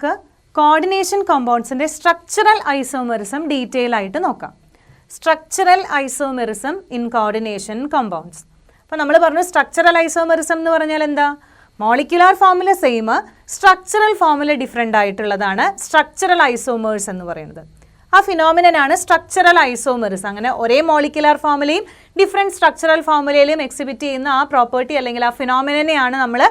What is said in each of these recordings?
നമുക്ക് coordination കോമ്പൗണ്ട്സിൻ്റെ structural isomerism detail ആയിട്ട് നോക്കാം. Structural isomerism in coordination compounds. അപ്പോൾ നമ്മൾ പറഞ്ഞു സ്ട്രക്ചറൽ ഐസോമെറിസം എന്ന് പറഞ്ഞാൽ എന്താ? Molecular formula same, structural formula different ആയിട്ടുള്ളതാണ് സ്ട്രക്ചറൽ ഐസോമേഴ്സ് എന്ന് പറയുന്നത്. ആ ഫിനോമിനനാണ് സ്ട്രക്ചറൽ ഐസോമെറിസം. അങ്ങനെ ഒരേ മോളിക്യുലാർ ഫോമുലയും ഡിഫറെൻറ്റ് സ്ട്രക്ചറൽ ഫോമുലയിലും എക്സിബിറ്റ് ചെയ്യുന്ന ആ പ്രോപ്പർട്ടി അല്ലെങ്കിൽ ആ ഫിനോമിനനെയാണ് നമ്മൾ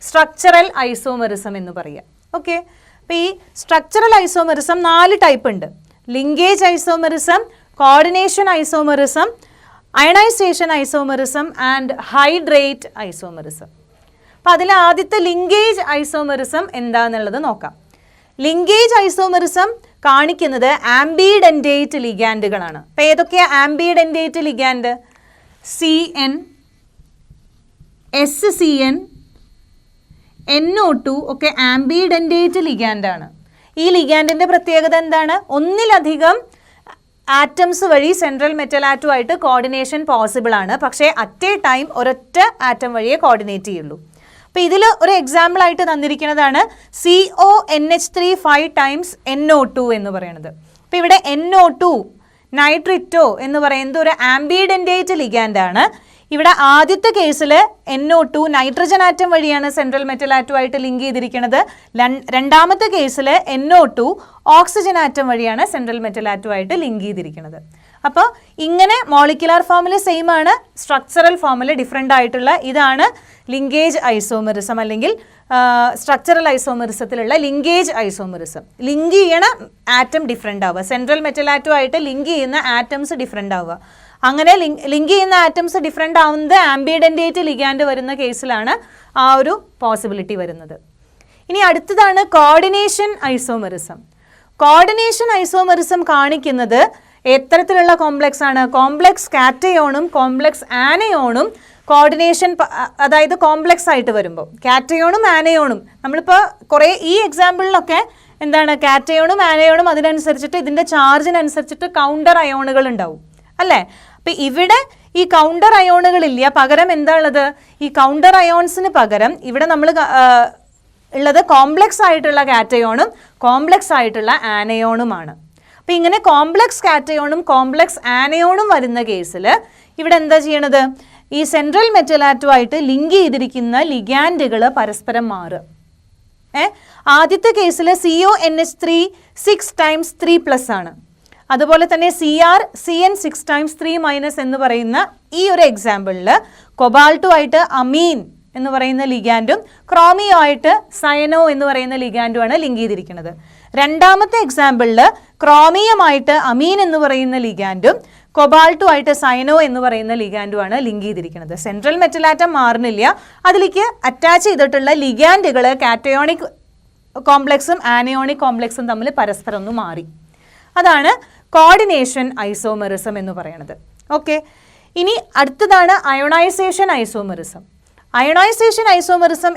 സ്ട്രക്ചറൽ ഐസോമെറിസം എന്ന് പറയുക. ഓക്കെ, അപ്പോൾ ഈ സ്ട്രക്ചറൽ ഐസോമെറിസം 4 ടൈപ്പ് ഉണ്ട്. Linkage isomerism, coordination isomerism, ionisation isomerism and hydrate isomerism. അപ്പോൾ അതിൽ ആദ്യത്തെ ലിങ്കേജ് ഐസോമെറിസം എന്താണെന്നുള്ളത് നോക്കാം. ലിങ്കേജ് ഐസോമെറിസം കാണിക്കുന്നത് ആംബിഡെൻറ്റേറ്റ് ലിഗാൻഡുകളാണ്. അപ്പോൾ ഏതൊക്കെയാണ് ആംബിഡെൻറ്റേറ്റ് ലിഗാൻഡ്? CN, SCN, NO2 ഒക്കെ ആംബിഡെൻറ്റേറ്റ് ലിഗാൻഡാണ്. ഈ ലിഗാൻഡിൻ്റെ പ്രത്യേകത എന്താണ്? ഒന്നിലധികം ആറ്റംസ് വഴി സെൻട്രൽ മെറ്റൽ ആറ്റുമായിട്ട് കോർഡിനേഷൻ പോസിബിൾ ആണ്. പക്ഷേ അറ്റ് എ ടൈം ഒരൊറ്റ ആറ്റം വഴിയേ കോർഡിനേറ്റ് ചെയ്യുള്ളൂ. അപ്പോൾ ഇതിൽ ഒരു എക്സാമ്പിൾ ആയിട്ട് തന്നിരിക്കുന്നതാണ് CONH3 5 times NO2 എന്ന് പറയുന്നത്. അപ്പോൾ ഇവിടെ NO2 നൈട്രിറ്റോ എന്ന് പറയുന്നത് ഒരു ആംബിഡെൻറ്റേറ്റ് ലിഗാൻഡാണ്. ഇവിടെ ആദ്യത്തെ കേസിൽ NO2 നൈട്രജൻ ആറ്റം വഴിയാണ് സെൻട്രൽ മെറ്റൽ ആറ്റുമായിട്ട് ലിങ്ക് ചെയ്തിരിക്കുന്നത്. രണ്ടാമത്തെ കേസിൽ NO2 ഓക്സിജൻ ആറ്റം വഴിയാണ് സെൻട്രൽ മെറ്റൽ ആറ്റുമായിട്ട് ലിങ്ക് ചെയ്തിരിക്കുന്നത്. അപ്പോൾ ഇങ്ങനെ മോളിക്യുലാർ ഫോമുല സെയിം ആണ്, സ്ട്രക്ചറൽ ഫോമുല ഡിഫറെൻ്റ് ആയിട്ടുള്ള ഇതാണ് ലിങ്കേജ് ഐസോമെറിസം അല്ലെങ്കിൽ സ്ട്രക്ചറൽ ഐസോമെറിസത്തിലുള്ള ലിങ്കേജ് ഐസോമെറിസം. ലിങ്ക് ചെയ്യണ ആറ്റം ഡിഫറെൻ്റ് ആവുക, സെൻട്രൽ മെറ്റൽ ആറ്റുമായിട്ട് ലിങ്ക് ചെയ്യുന്ന ആറ്റംസ് ഡിഫറെൻ്റ് ആവുക. അങ്ങനെ ലിങ്ക് ചെയ്യുന്ന ആറ്റംസ് ഡിഫറെൻ്റ് ആവുന്നത് ആംബിഡെൻറ്റേറ്റ് ലിഗാൻഡ് വരുന്ന കേസിലാണ് ആ ഒരു പോസിബിലിറ്റി വരുന്നത്. ഇനി അടുത്തതാണ് കോർഡിനേഷൻ ഐസോമെറിസം. കോർഡിനേഷൻ ഐസോമെറിസം കാണിക്കുന്നത് എത്തരത്തിലുള്ള കോംപ്ലക്സ് ആണ്? കോംപ്ലക്സ് കാറ്റയോണും കോംപ്ലക്സ് ആനയോണും കോർഡിനേഷൻ, അതായത് കോംപ്ലക്സ് ആയിട്ട് വരുമ്പോൾ കാറ്റയോണും ആനയോണും നമ്മളിപ്പോൾ കുറേ ഈ എക്സാമ്പിളിലൊക്കെ എന്താണ് കാറ്റയോണും ആനയോണും അതിനനുസരിച്ചിട്ട് ഇതിൻ്റെ ചാർജിനനുസരിച്ചിട്ട് കൗണ്ടർ അയോണുകൾ ഉണ്ടാവും അല്ലേ? അപ്പം ഇവിടെ ഈ കൗണ്ടർ അയോണുകളില്ല, പകരം എന്താ ഉള്ളത്? ഈ കൗണ്ടർ അയോൺസിന് പകരം ഇവിടെ നമ്മൾ ഉള്ളത് കോംപ്ലക്സ് ആയിട്ടുള്ള കാറ്റയോണും കോംപ്ലക്സ് ആയിട്ടുള്ള ആനയോണുമാണ്. അപ്പം ഇങ്ങനെ കോംപ്ലക്സ് കാറ്റയോണും കോംപ്ലക്സ് ആനയോണും വരുന്ന കേസിൽ ഇവിടെ എന്താ ചെയ്യണത്? ഈ സെൻട്രൽ മെറ്റൽ ആറ്റുമായിട്ട് ലിങ്ക് ചെയ്തിരിക്കുന്ന ലിഗാൻഡുകൾ പരസ്പരം മാറുക. ആദ്യത്തെ കേസിൽ CONH3 6 times 3+ ആണ്. അതുപോലെ തന്നെ CN 6 times 3- എന്ന് പറയുന്ന ഈ ഒരു എക്സാമ്പിളിൽ കൊബാൾട്ടോ ആയിട്ട് അമീൻ എന്ന് പറയുന്ന ലിഗാൻഡും ക്രോമിയോ ആയിട്ട് സയനോ എന്ന് പറയുന്ന ലിഗാൻഡുമാണ് ലിങ്ക് ചെയ്തിരിക്കുന്നത്. രണ്ടാമത്തെ എക്സാമ്പിളിൽ ക്രോമിയമായിട്ട് അമീൻ എന്ന് പറയുന്ന ലിഗാൻഡും കൊബാൾട്ടോ ആയിട്ട് സയനോ എന്ന് പറയുന്ന ലിഗാൻഡുമാണ് ലിങ്ക് ചെയ്തിരിക്കുന്നത്. സെൻട്രൽ മെറ്റൽ ആറ്റം മാറുന്നില്ല, അതിലേക്ക് അറ്റാച്ച് ചെയ്തിട്ടുള്ള ലിഗാൻഡുകൾ കാറ്റയോണിക് കോംപ്ലക്സും ആനയോണിക് കോംപ്ലക്സും തമ്മിൽ പരസ്പരം ഒന്ന് മാറി. അതാണ് കോർഡിനേഷൻ ഐസോമെറിസം എന്ന് പറയുന്നത്. ഓക്കെ, ഇനി അടുത്തതാണ് അയോണൈസേഷൻ ഐസോമെറിസം. അയണൈസേഷൻ ഐസോമെറിസം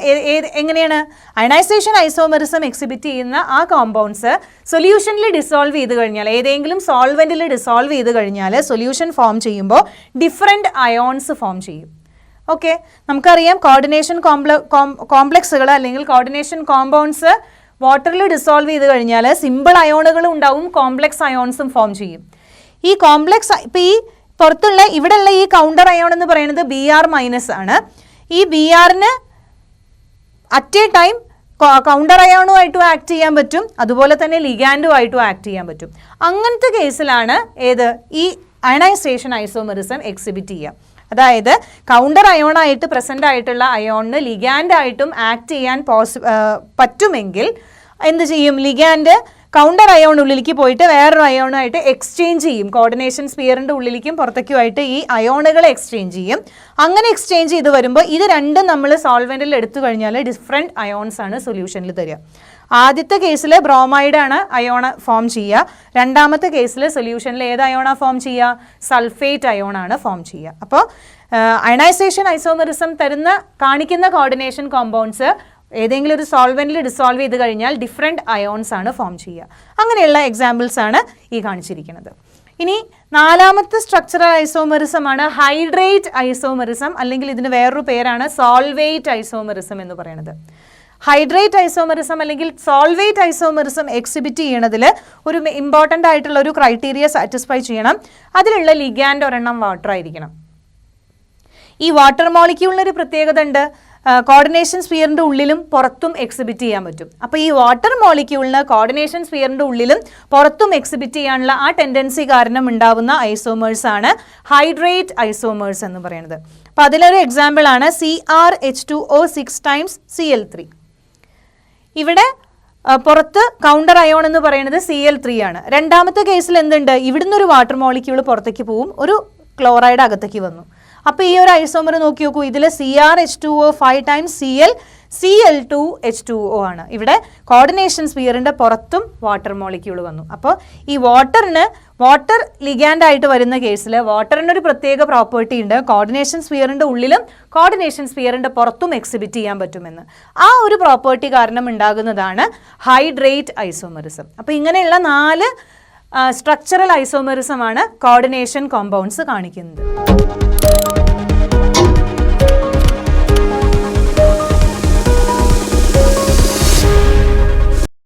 എങ്ങനെയാണ്? അയണൈസേഷൻ ഐസോമെറിസം എക്സിബിറ്റ് ചെയ്യുന്ന ആ കോമ്പൗണ്ട്സ് സൊല്യൂഷനിൽ ഡിസോൾവ് ചെയ്ത് കഴിഞ്ഞാൽ, ഏതെങ്കിലും സോൾവെൻറ്റിൽ ഡിസോൾവ് ചെയ്ത് കഴിഞ്ഞാൽ സൊല്യൂഷൻ ഫോം ചെയ്യുമ്പോൾ ഡിഫറെൻറ്റ് അയോൺസ് ഫോം ചെയ്യും. ഓക്കെ, നമുക്കറിയാം കോർഡിനേഷൻ കോംപ്ലക്സുകൾ അല്ലെങ്കിൽ കോർഡിനേഷൻ കോമ്പൗണ്ട്സ് വാട്ടറിൽ ഡിസോൾവ് ചെയ്ത് കഴിഞ്ഞാൽ സിമ്പിൾ അയോണുകളും ഉണ്ടാവും, കോംപ്ലക്സ് അയോൺസും ഫോം ചെയ്യും. ഈ കോംപ്ലക്സ് ഇപ്പോൾ ഈ പുറത്തുള്ള ഇവിടെയുള്ള ഈ കൗണ്ടർ അയോൺ എന്ന് പറയുന്നത് Br- ആണ്. ഈ Brന് അറ്റ് എ ടൈം കൗണ്ടർ അയോണുമായിട്ടും ആക്ട് ചെയ്യാൻ പറ്റും, അതുപോലെ തന്നെ ലിഗാൻഡുമായിട്ടും ആക്ട് ചെയ്യാൻ പറ്റും. അങ്ങനത്തെ കേസിലാണ് ഈ അയണൈസേഷൻ ഐസോമെറിസം എക്സിബിറ്റ് ചെയ്യുക. അതായത് കൗണ്ടർ അയോണായിട്ട് പ്രസൻ്റ് ആയിട്ടുള്ള അയോണിന് ലിഗാൻഡായിട്ടും ആക്ട് ചെയ്യാൻ പറ്റുമെങ്കിൽ എന്ത് ചെയ്യും? ലിഗാൻഡ് കൗണ്ടർ അയോൺ ഉള്ളിലേക്ക് പോയിട്ട് വേറൊരു അയോണായിട്ട് എക്സ്ചേഞ്ച് ചെയ്യും. കോർഡിനേഷൻ സ്പിയറിൻ്റെ ഉള്ളിലേക്കും പുറത്തേക്കുമായിട്ട് ഈ അയോണുകളെ എക്സ്ചേഞ്ച് ചെയ്യും. അങ്ങനെ എക്സ്ചേഞ്ച് ചെയ്ത് വരുമ്പോൾ ഇത് രണ്ടും നമ്മൾ സോൾവെൻറ്റിൽ എടുത്തു കഴിഞ്ഞാൽ ഡിഫറെൻറ്റ് അയോൺസ് ആണ് സൊല്യൂഷനിൽ തരിക. ആദ്യത്തെ കേസിൽ ബ്രോമൈഡാണ് അയോണ ഫോം ചെയ്യുക. രണ്ടാമത്തെ കേസിൽ സൊല്യൂഷനിൽ ഏത് അയോണാണ് ഫോം ചെയ്യുക? സൾഫേറ്റ് അയോണാണ് ഫോം ചെയ്യുക. അപ്പോൾ അയണൈസേഷൻ ഐസോമെറിസം കാണിക്കുന്ന കോർഡിനേഷൻ കോമ്പൗണ്ട്സ് ഏതെങ്കിലും ഒരു സോൾവെൻറ്റിൽ ഡിസോൾവ് ചെയ്ത് കഴിഞ്ഞാൽ ഡിഫറെൻറ്റ് അയോൺസ് ആണ് ഫോം ചെയ്യുക. അങ്ങനെയുള്ള എക്സാമ്പിൾസ് ആണ് ഈ കാണിച്ചിരിക്കുന്നത്. ഇനി നാലാമത്തെ സ്ട്രക്ചറൽ ഐസോമെറിസം ആണ് ഹൈഡ്രേറ്റ് ഐസോമെറിസം, അല്ലെങ്കിൽ ഇതിന് വേറൊരു പേരാണ് സോൾവേറ്റ് ഐസോമെറിസം എന്ന് പറയുന്നത്. ഹൈഡ്രേറ്റ് ഐസോമെറിസം അല്ലെങ്കിൽ സോൾവേറ്റ് ഐസോമെറിസം എക്സിബിറ്റ് ചെയ്യണതിൽ ഒരു ഇമ്പോർട്ടൻ്റ് ആയിട്ടുള്ള ഒരു ക്രൈറ്റീരിയ സാറ്റിസ്ഫൈ ചെയ്യണം. അതിലുള്ള ലിഗാൻഡ് ഒരെണ്ണം വാട്ടർ ആയിരിക്കണം. ഈ വാട്ടർ മോളിക്യൂളിനൊരു പ്രത്യേകത ഉണ്ട്, കോർഡിനേഷൻ സ്ഫിയറിൻ്റെ ഉള്ളിലും പുറത്തും എക്സിബിറ്റ് ചെയ്യാൻ പറ്റും. അപ്പോൾ ഈ വാട്ടർ മോളിക്യൂളിന് കോർഡിനേഷൻ സ്ഫിയറിൻ്റെ ഉള്ളിലും പുറത്തും എക്സിബിറ്റ് ചെയ്യാനുള്ള ആ ടെൻഡൻസി കാരണം ഉണ്ടാവുന്ന ഐസോമേഴ്സ് ആണ് ഹൈഡ്രേറ്റ് ഐസോമേഴ്സ് എന്ന് പറയുന്നത്. അപ്പോൾ അതിലൊരു എക്സാമ്പിൾ ആണ് CrH2O 6 Cl3. ഇവിടെ പുറത്ത് കൗണ്ടർ അയോൺ എന്ന് പറയുന്നത് Cl3 ആണ്. രണ്ടാമത്തെ കേസിൽ എന്തുണ്ട്, ഇവിടുന്ന് ഒരു വാട്ടർ മോളിക്യൂൾ പുറത്തേക്ക് പോവും, ഒരു ക്ലോറൈഡ് അകത്തേക്ക് വന്നു. അപ്പോൾ ഈ ഒരു ഐസോമർ നോക്കി നോക്കൂ, ഇതിൽ CrH2O 5 Cl Cl2H2O ആണ്. ഇവിടെ കോർഡിനേഷൻ സ്ഫിയറിൻ്റെ പുറത്തും വാട്ടർ മോളിക്യൂൾ വന്നു. അപ്പോൾ ഈ വാട്ടർ ലിഗാൻഡ് ആയിട്ട് വരുന്ന കേസിൽ വാട്ടറിനൊരു പ്രത്യേക പ്രോപ്പർട്ടി ഉണ്ട്, കോർഡിനേഷൻ സ്ഫിയറിൻ്റെ ഉള്ളിലും കോർഡിനേഷൻ സ്ഫിയറിൻ്റെ പുറത്തും എക്സിബിറ്റ് ചെയ്യാൻ പറ്റുമെന്ന്. ആ ഒരു പ്രോപ്പർട്ടി കാരണം ഉണ്ടാകുന്നതാണ് ഹൈഡ്രേറ്റ് ഐസോമെറിസം. അപ്പോൾ ഇങ്ങനെയുള്ള 4 സ്ട്രക്ചറൽ ഐസോമെറിസം ആണ് കോർഡിനേഷൻ കോമ്പൗണ്ട്സ് കാണിക്കുന്നത്.